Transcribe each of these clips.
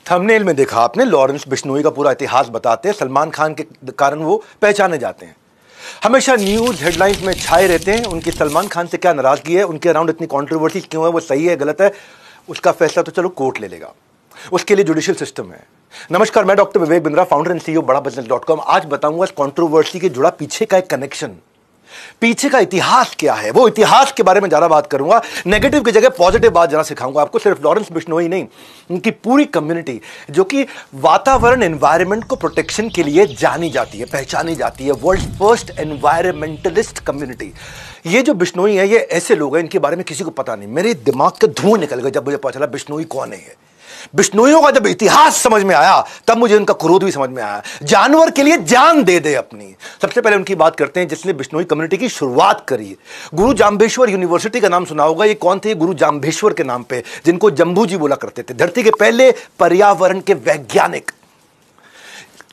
Thumbnail में देखा आपने, लॉरेंस बिश्नोई का पूरा इतिहास बताते हैं। सलमान खान के कारण वो पहचाने जाते हैं, हमेशा न्यूज हेडलाइंस में छाए रहते हैं। उनकी सलमान खान से क्या नाराजगी है, उनके अराउंड इतनी कंट्रोवर्सी क्यों है, वो सही है गलत है, उसका फैसला तो चलो कोर्ट ले लेगा, उसके लिए जुडिशियल सिस्टम है। नमस्कार, मैं doctor Vivek Bindra, founder and CEO बड़ाबिजनेस.com। आज बताऊंगा इस कंट्रोवर्सी के जुड़ा पीछे का एक कनेक्शन, पीछे का इतिहास क्या है, वो इतिहास के बारे में ज्यादा बात करूंगा। नेगेटिव की जगह पॉजिटिव बात जरा सिखाऊंगा आपको। सिर्फ लॉरेंस बिश्नोई नहीं, उनकी पूरी कम्युनिटी जो कि वातावरण एनवायरनमेंट को प्रोटेक्शन के लिए जानी जाती है, पहचानी जाती है, वर्ल्ड फर्स्ट एनवायरमेंटलिस्ट कम्युनिटी। ये जो बिश्नोई है, ये ऐसे लोग हैं इनके बारे में किसी को पता नहीं। मेरे दिमाग के धुएं निकल गए जब मुझे पता चला बिश्नोई कौन है। बिश्नोइयों का जब इतिहास समझ में आया तब मुझे उनका क्रोध भी समझ में आया। जानवर के लिए जान दे दे अपनी। सबसे पहले उनकी बात करते हैं जिसने बिश्नोई कम्युनिटी की शुरुआत करी। गुरु जाम्बेश्वर यूनिवर्सिटी का नाम सुना होगा। ये कौन थे? गुरु जाम्बेश्वर के नाम पे, जिनको जम्बू जी बोला करते थे, धरती के पहले पर्यावरण के वैज्ञानिक।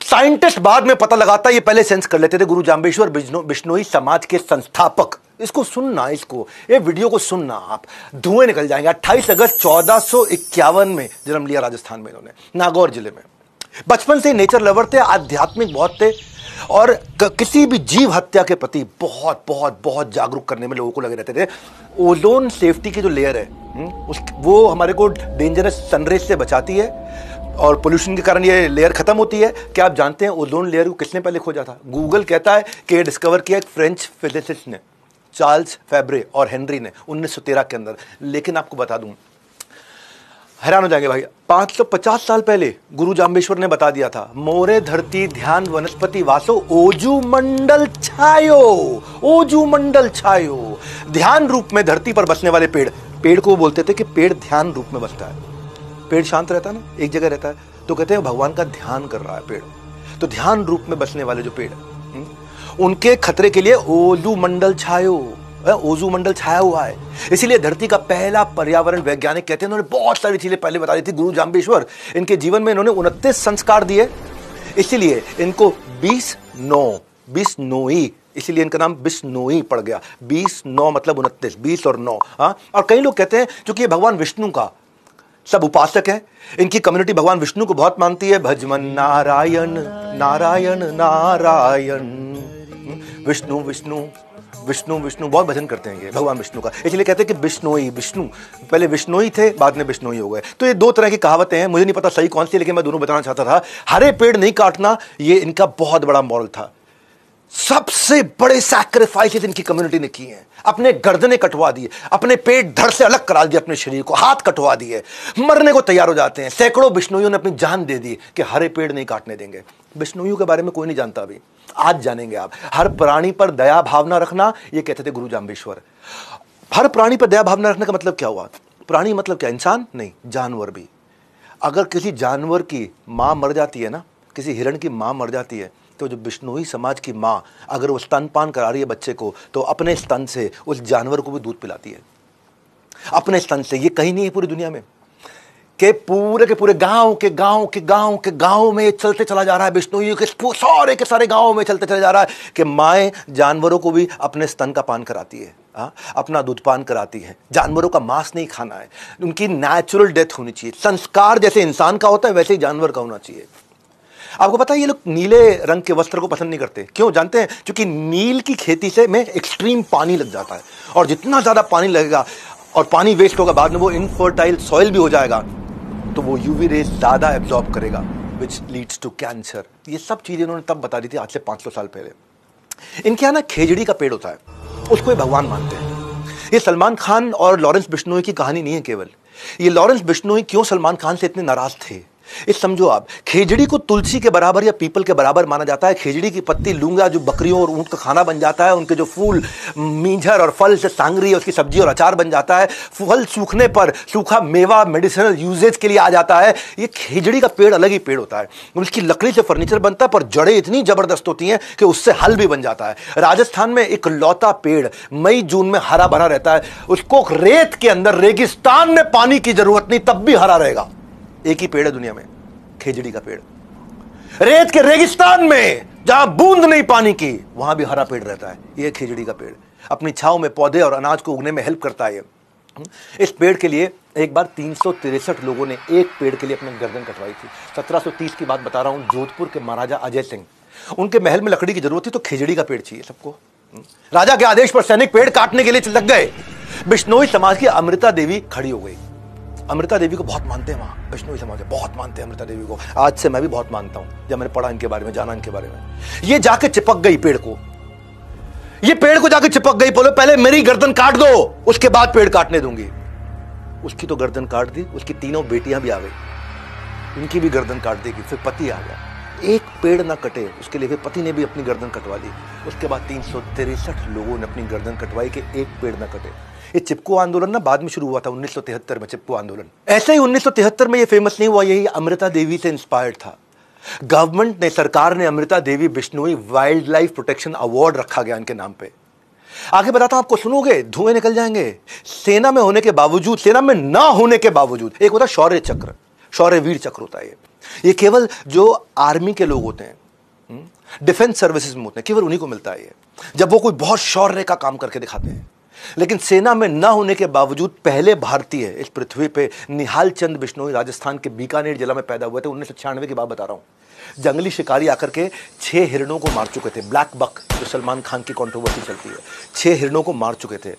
साइंटिस्ट बाद में पता लगाता, ये पहले सेंस कर लेते थे। गुरु जाम्बेश्वर बिश्नोई समाज के संस्थापक। इसको सुनना, ये वीडियो को सुनना, आप धुएं निकल जाएंगे। 28 अगस्त 1451 में जन्म लिया राजस्थान में इन्होंने, नागौर जिले में। बचपन से नेचर लवर थे, आध्यात्मिक बहुत थे और किसी भी जीव हत्या के प्रति बहुत बहुत बहुत जागरूक करने में लोगों को लगे रहते थे। ओजोन सेफ्टी की जो लेयर है वो हमारे को डेंजरस सनरेज से बचाती है और पोल्यूशन के कारण ये लेयर खत्म होती है। क्या आप जानते हैं ओजोन लेयर को किसने पहले खोजा था? गूगल कहता है कि ये डिस्कवर किया एक फ्रेंच फिजिसिस्ट ने, चार्ल्स फेब्रे और हेनरी ने 1913 के अंदर। लेकिन आपको बता दूं, हैरान हो जाएंगे भाई, 550 साल पहले गुरु जाम्बेश्वर ने बता दिया था, मोरे धरती ध्यान वनस्पति वासो ओजू मंडल छायो। ओजू मंडल छायो, ध्यान रूप में धरती पर बसने वाले पेड़। पेड़ को बोलते थे कि पेड़ ध्यान रूप में बसता है। पेड़ शांत रहता है ना, एक जगह रहता है, तो कहते हैं भगवान का ध्यान कर रहा है पेड़। तो ध्यान रूप में बसने वाले जो पेड़, उनके खतरे के लिए ओजू मंडल छायो, ओजू मंडल छाया हुआ है। इसीलिए धरती का पहला पर्यावरण वैज्ञानिक कहते हैं, इन्होंने बहुत सारी चीजें पहले बता दी थी। गुरु जाम्बेश्वर, इनके जीवन में इन्होंने 29 संस्कार दिए, इसीलिए इनको बिश्नोई, इसीलिए इनका नाम बिश्नोई पड़ गया। 20-9 मतलब 29, 20 और 9। हाँ, और कई लोग कहते हैं क्योंकि ये भगवान विष्णु का सब उपासक हैं, इनकी कम्युनिटी भगवान विष्णु को बहुत मानती है। भजमन नारायण नारायण नारायण, विष्णु विष्णु विष्णु विष्णु, बहुत भजन करते हैं ये भगवान विष्णु का। इसलिए कहते हैं कि बिश्नोई, विष्णु पहले विश्नोई थे, बाद में बिश्नोई हो गए। तो ये दो तरह की कहावतें हैं, मुझे नहीं पता सही कौन सी, लेकिन मैं दोनों बताना चाहता था। हरे पेड़ नहीं काटना, ये इनका बहुत बड़ा मॉरल था। सबसे बड़े सैक्रिफाइसेस इनकी कम्युनिटी ने किए हैं। अपने गर्दनें कटवा दिए, अपने पेट धड़ से अलग करा दिए, अपने शरीर को हाथ कटवा दिए, मरने को तैयार हो जाते हैं। सैकड़ों बिश्नोइयों ने अपनी जान दे दी कि हरे पेड़ नहीं काटने देंगे। बिश्नोइयों के बारे में कोई नहीं जानता अभी, आज जानेंगे आप। हर प्राणी पर दया भावना रखना, ये कहते थे गुरु जाम्बेश्वर। हर प्राणी पर दया भावना रखने का मतलब क्या हुआ? प्राणी मतलब क्या? इंसान नहीं, जानवर भी। अगर किसी जानवर की मां मर जाती है ना, किसी हिरण की मां मर जाती है, तो जो बिश्नोई समाज की मां, अगर वो स्तनपान करा रही है बच्चे को, तो अपने स्तन से उस जानवर को भी दूध पिलाती है, अपने स्तन से। ये कहीं नहीं है पूरी दुनिया में कि पूरे के पूरे गांव में चलते चला जा रहा है। बिश्नोई के सारे के सारे गांव में चलते चला जा रहा है कि माएँ जानवरों को भी अपने स्तन का पान कराती है, अपना दूध पान कराती है। जानवरों का मांस नहीं खाना है, उनकी नेचुरल डेथ होनी चाहिए। संस्कार जैसे इंसान का होता है वैसे ही जानवर का होना चाहिए। आपको पता है ये लोग नीले रंग के वस्त्र को पसंद नहीं करते, क्यों जानते हैं? क्योंकि नील की खेती से में एक्सट्रीम पानी लग जाता है, और जितना ज्यादा पानी लगेगा और पानी वेस्ट होगा, बाद में वो इनफर्टाइल सॉइल भी हो जाएगा, तो वो यूवी रेज ज्यादा एब्जॉर्ब करेगा, विच लीड्स टू कैंसर। ये सब चीजें इन्होंने तब बता दी थी, आज से 500 साल पहले। इनके यहाँ ना खेजड़ी का पेड़ होता है, उसको ये भगवान मानते हैं। ये सलमान खान और लॉरेंस बिश्नोई की कहानी नहीं है केवल। ये लॉरेंस बिश्नोई क्यों सलमान खान से इतने नाराज थे, इस समझो आप। खेजड़ी को तुलसी के बराबर या पीपल के बराबर माना जाता है। खेजड़ी की पत्ती लूंगा जो बकरियों और ऊंट का खाना बन जाता है, उनके जो फूल मींझर और फल से सांगरी, उसकी सब्जी और अचार बन जाता है। फल सूखने पर सूखा मेवा मेडिसिनल यूजेज के लिए आ जाता है। ये खेजड़ी का पेड़ अलग ही पेड़ होता है। उसकी लकड़ी से फर्नीचर बनता है, पर जड़ें इतनी जबरदस्त होती हैं कि उससे हल भी बन जाता है। राजस्थान में एक लौता पेड़ मई जून में हरा भरा रहता है। उसको रेत के अंदर रेगिस्तान में पानी की जरूरत नहीं, तब भी हरा रहेगा। एक ही पेड़ है दुनिया में, खेजड़ी का पेड़। रेत के रेगिस्तान में जहां बूंद नहीं पानी की, वहां भी हरा पेड़ रहता है। यह खेजड़ी का पेड़ अपनी छांव में पौधे और अनाज को उगने में हेल्प करता है। इस पेड़ के लिए एक बार 363 लोगों ने एक पेड़ के लिए अपनी गर्दन कटवाई थी। 1730 की बात बता रहा हूं, जोधपुर के महाराजा अजय सिंह, उनके महल में लकड़ी की जरूरत थी तो खिजड़ी का पेड़ चाहिए सबको। राजा के आदेश पर सैनिक पेड़ काटने के लिए लग गए। बिश्नोई समाज की अमृता देवी खड़ी हो गई। अमृता देवी को बहुत मानते हैं वहां, बिश्नोई समाज बहुत मानते हैं अमृता देवी को। आज से मैं भी बहुत मानता हूं, जब मैंने पढ़ा इनके बारे में, जाना इनके बारे में। ये जाके चिपक गई पेड़ को, ये पेड़ को जाके चिपक गई, बोले पहले मेरी गर्दन काट दो, उसके बाद पेड़ काटने दूंगी। उसकी तो गर्दन काट दी, उसकी तीनों बेटियां भी आ गई, इनकी भी गर्दन काट देगी। फिर पति आ गया, एक पेड़ ना कटे उसके लिए फिर पति ने भी अपनी गर्दन कटवा ली। उसके बाद 363 लोगों ने अपनी गर्दन कटवाई कि एक पेड़ ना कटे। ये चिपको आंदोलन ना बाद में शुरू हुआ था 1973 में, चिपको आंदोलन। ऐसे ही 1973 में ये फेमस नहीं हुआ, यही अमृता देवी से इंस्पायर्ड था। गवर्नमेंट ने, सरकार ने Amrita Devi Bishnoi wildlife protection award रखा गया इनके नाम पे। आगे बताता हूं आपको, सुनोगे धुएं निकल जाएंगे। सेना में होने के बावजूद, सेना में ना होने के बावजूद, एक होता शौर्य चक्र, शौर्य वीर चक्र होता है ये केवल जो आर्मी के लोग होते हैं, डिफेंस सर्विसेज में होते हैं, केवल उन्हीं को मिलता है ये, जब वो कोई बहुत शौर्य का काम करके दिखाते हैं। लेकिन सेना में ना होने के बावजूद पहले भारतीय इस पृथ्वी पे निहाल चंद बिश्नोई राजस्थान के बीकानेर जिला में पैदा हुए थे। 1996 की बात बता रहा हूं। जंगली शिकारी आकर के 6 हिरणों को मार चुके थे। ब्लैक बक, जो सलमान खान की कंट्रोवर्सी चलती है, 6 हिरणों को मार चुके थे।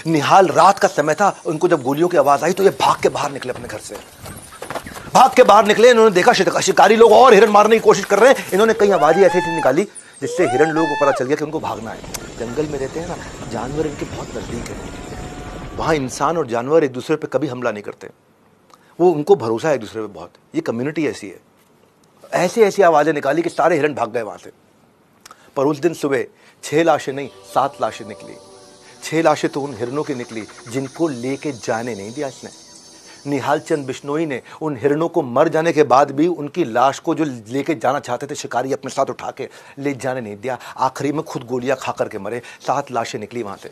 निहाल, रात का समय था, उनको जब गोलियों की आवाज आई तो ये भाग के बाहर निकले, अपने घर से भाग के बाहर निकले। इन्होंने देखा शिकारी लोग और हिरण मारने की कोशिश कर रहे हैं। इन्होंने कई आवाजें ऐसी निकाली जिससे हिरण लोगों को पता चल गया कि उनको भागना है। जंगल में रहते हैं ना, जानवर इनके बहुत नजदीक है। वहां इंसान और जानवर एक दूसरे पे कभी हमला नहीं करते, वो उनको भरोसा है एक दूसरे पे बहुत। ये कम्युनिटी ऐसी है। ऐसी ऐसी आवाजें निकाली कि सारे हिरण भाग गए वहां से। पर उस दिन सुबह 6 लाशें नहीं, 7 लाशें निकली। 6 लाशें तो उन हिरणों की निकली जिनको लेके जाने नहीं दिया इसने। निहाल चंद बिश्नोई ने उन हिरणों को मर जाने के बाद भी उनकी लाश को जो लेके जाना चाहते थे शिकारी, अपने साथ उठा के ले जाने नहीं दिया। आखिरी में खुद गोलियां खा करके मरे। 7 लाशें निकली वहां से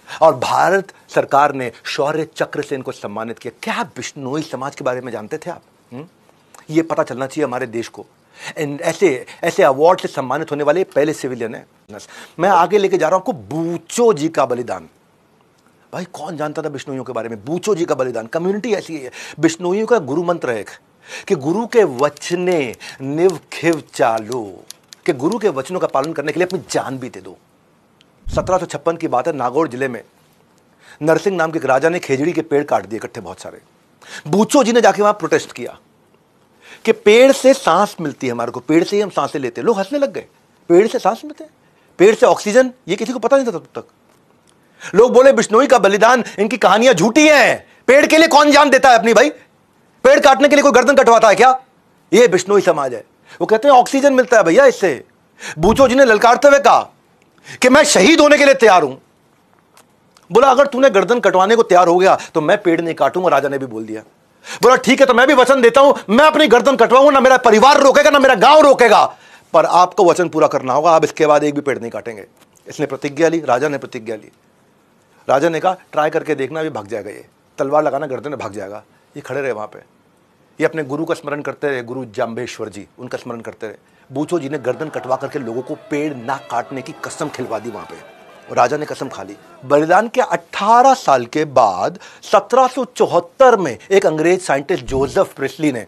और भारत सरकार ने शौर्य चक्र से इनको सम्मानित किया। क्या बिश्नोई समाज के बारे में जानते थे आप? ये पता चलना चाहिए हमारे देश को। ऐसे ऐसे अवार्ड से सम्मानित होने वाले पहले सिविलियन है। मैं आगे लेके जा रहा हूं आपको, बूचो जी का बलिदान। भाई कौन जानता था बिश्नोइयों के बारे में? बूचो जी का बलिदान। कम्युनिटी ऐसी है। बिश्नोइयों का गुरु मंत्र है कि गुरु के वचने निव खिव चालो, कि गुरु के वचनों का पालन करने के लिए अपनी जान भी दे दो। 1756 की बात है, नागौर जिले में नरसिंह नाम के एक राजा ने खेजड़ी के पेड़ काट दिए इकट्ठे बहुत सारे। बूचो जी ने जाके वहां प्रोटेस्ट किया कि पेड़ से सांस मिलती है हमारे को, पेड़ से ही हम सांसें लेते हैं। लोग हंसने लग गए, पेड़ से सांस मिलते हैं, पेड़ से ऑक्सीजन, ये किसी को पता नहीं था तब तक। लोग बोले बिश्नोई का बलिदान, इनकी कहानियां झूठी हैं। पेड़ के लिए कौन जान देता है अपनी? भाई पेड़ काटने के लिए कोई गर्दन कटवाता है क्या? ये बिश्नोई समाज है। वो कहते हैं ऑक्सीजन मिलता है भैया इससे। बूचो जी ने ललकारते हुए कहा कि मैं शहीद होने के लिए तैयार हूं। बोला अगर तूने गर्दन कटवाने को तैयार हो गया तो मैं पेड़ नहीं काटूंगा। राजा ने भी बोल दिया। बोला ठीक है, तो मैं भी वचन देता हूं, मैं अपनी गर्दन कटवाऊंगा, ना मेरा परिवार रोकेगा ना मेरा गांव रोकेगा, पर आपको वचन पूरा करना होगा, आप इसके बाद एक भी पेड़ नहीं काटेंगे। इसने प्रतिज्ञा ली, राजा ने प्रतिज्ञा ली। राजा ने कहा ट्राई करके देखना, अभी भाग जाएगा ये, तलवार लगाना गर्दन में भाग जाएगा। ये खड़े रहे वहां पे, ये अपने गुरु का स्मरण करते रहे, गुरु जाम्बेश्वर जी, उनका स्मरण करते रहे। बूचो जी ने गर्दन कटवा करके लोगों को पेड़ ना काटने की कसम खिलवा दी वहां पे, और राजा ने कसम खा ली। बलिदान के 18 साल के बाद 1774 में एक अंग्रेज साइंटिस्ट जोसेफ प्रिस्ली ने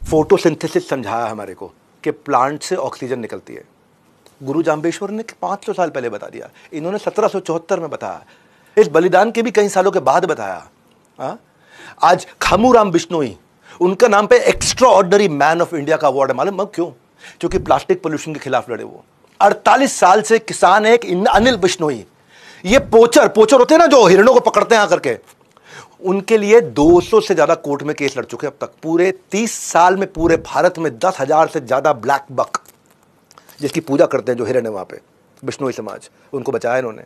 फोटोसिंथेसिस समझाया हमारे को कि प्लांट से ऑक्सीजन निकलती है। गुरु जाम्बेश्वर ने 500 साल पहले बता दिया, इन्होंने 1774 में बताया। इस बलिदान के भी कई सालों के बाद बताया। आज खामूराम बिश्नोई, उनका नाम पे extra ordinary man of India का अवार्ड है। मालूम क्यों? क्योंकि प्लास्टिक पोल्यूशन के खिलाफ लड़े वो। 48 साल से किसान है। एक अनिल बिश्नोई, ये पोचर होते हैं ना जो हिरणों को पकड़ते हैं आकर के, उनके लिए 200 से ज्यादा कोर्ट में केस लड़ चुके अब तक। पूरे 30 साल में पूरे भारत में 10,000 से ज्यादा ब्लैक बक, जिसकी पूजा करते हैं जो हिरण है वहां पे, बिश्नोई समाज, उनको बचाया इन्होंने।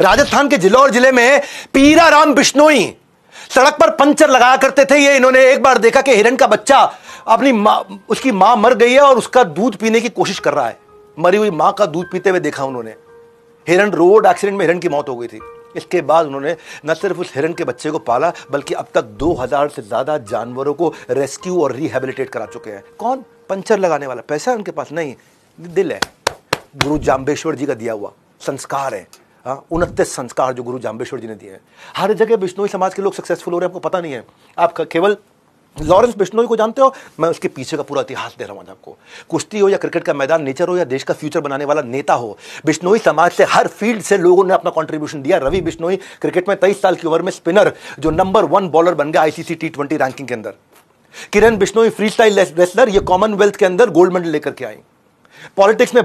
राजस्थान के जिलौर जिले में पीराराम बिश्नोई सड़क पर पंचर लगाया करते थे। ये इन्होंने एक बार देखा कि हिरण का बच्चा अपनी मां, उसकी मां मर गई है और उसका दूध पीने की कोशिश कर रहा है। मरी हुई मां का दूध पीते हुए देखा उन्होंने। हिरण, रोड एक्सीडेंट में हिरण की मौत हो गई थी। इसके बाद उन्होंने न सिर्फ उस हिरण के बच्चे को पाला, बल्कि अब तक 2000 से ज्यादा जानवरों को रेस्क्यू और रिहेबिलिटेट करा चुके हैं। कौन? पंचर लगाने वाला। पैसा है उनके पास नहीं, दिल है। गुरु जाम्बेश्वर जी का दिया हुआ संस्कार है। 29 संस्कार जो गुरु जाम्बेश्वर जी ने दिए हैं। हर जगह बिश्नोई समाज के लोग सक्सेसफुल हो रहे हैं, आपको पता नहीं है। आप केवल लॉरेंस बिश्नोई को जानते हो, मैं उसके पीछे का पूरा इतिहास दे रहा हूं आज आपको। कुश्ती हो या क्रिकेट का मैदान, नेचर हो या देश का फ्यूचर बनाने वाला नेता हो, बिश्नोई समाज से हर फील्ड से लोगों ने अपना कंट्रीब्यूशन दिया। रवि बिश्नोई क्रिकेट में 23 साल की उम्र में स्पिनर जो नंबर 1 बॉलर बन गया आईसीसी T20 रैंकिंग के अंदर। किरण बिश्नोई फ्री स्टाइल रेसलर, ये कॉमनवेल्थ के अंदर गोल्ड मेडल लेकर के आई। पॉलिटिक्स में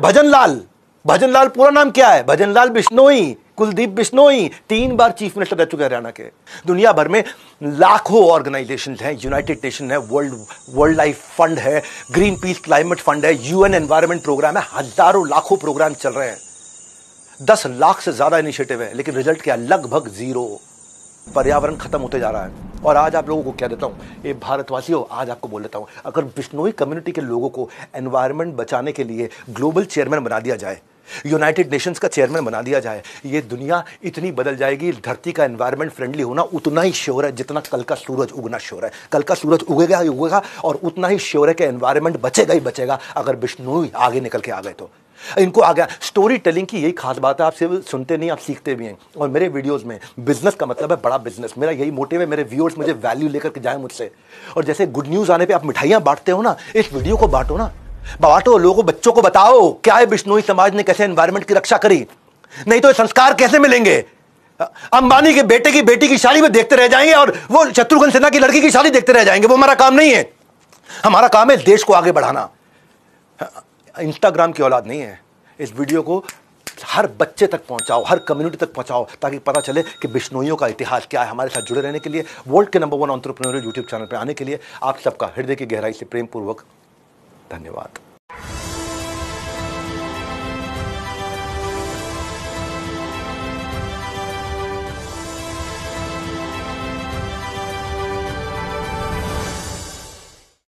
भजनलाल पूरा नाम क्या है? भजनलाल बिश्नोई, कुलदीप बिश्नोई 3 बार चीफ मिनिस्टर रह चुके हैं हरियाणा के। दुनिया भर में लाखों ऑर्गेनाइजेशंस हैं, यूनाइटेड नेशन है, वर्ल्ड लाइफ फंड है, ग्रीन पीस क्लाइमेट फंड है, यूएन एनवायरनमेंट प्रोग्राम है, हजारों लाखों प्रोग्राम चल रहे हैं। 10 लाख से ज्यादा इनिशिएटिव है, लेकिन रिजल्ट क्या? लगभग 0। पर्यावरण खत्म होते जा रहा है। और आज आप लोगों को क्या देता हूं, ये भारतवासियों, आज आपको बोल देता हूं, अगर बिश्नोई कम्युनिटी के लोगों को एनवायरनमेंट बचाने के लिए ग्लोबल चेयरमैन बना दिया जाए, यूनाइटेड नेशंस का चेयरमैन बना दिया जाए, ये दुनिया इतनी बदल जाएगी। धरती का एनवायरनमेंट फ्रेंडली होना उतना ही श्योर है जितना कल का सूरज उगना श्योर है। कल का सूरज उगेगा ही उगेगा, और उतना ही श्योर है कि एनवायरनमेंट बचेगा ही बचेगा अगर बिश्नोई आगे निकल के आ गए तो। इनको आ गया। स्टोरी टेलिंग की यही खास बात है, आप सिर्फ सुनते नहीं, आप सीखते भी हैं। और मेरे वीडियोस में बिजनेस का मतलब है बड़ा बिजनेस, मेरा यही मोटिव है। मेरे व्यूअर्स मुझे वैल्यू लेकर के जाए मुझसे। और जैसे गुड न्यूज आने पे आप मिठाइयां बांटते हो ना, इस वीडियो को बांटो ना, बांटो, लोगों को, बच्चों को बताओ क्या है बिश्नोई समाज ने कैसे एनवायरनमेंट की रक्षा करी। नहीं तो ये संस्कार कैसे मिलेंगे? अंबानी के बेटे की बेटी की शादी में देखते रह जाएंगे और वो शत्रुघ्न सिन्हा की लड़की की शादी देखते रह जाएंगे। वो हमारा काम नहीं है। हमारा काम है देश को आगे बढ़ाना। इंस्टाग्राम की औलाद नहीं है। इस वीडियो को हर बच्चे तक पहुंचाओ, हर कम्युनिटी तक पहुंचाओ, ताकि पता चले कि बिश्नोइयों का इतिहास क्या है। हमारे साथ जुड़े रहने के लिए, वर्ल्ड के नंबर 1 एंटरप्रेन्योरियल यूट्यूब चैनल पर आने के लिए आप सबका हृदय की गहराई से प्रेम पूर्वक धन्यवाद।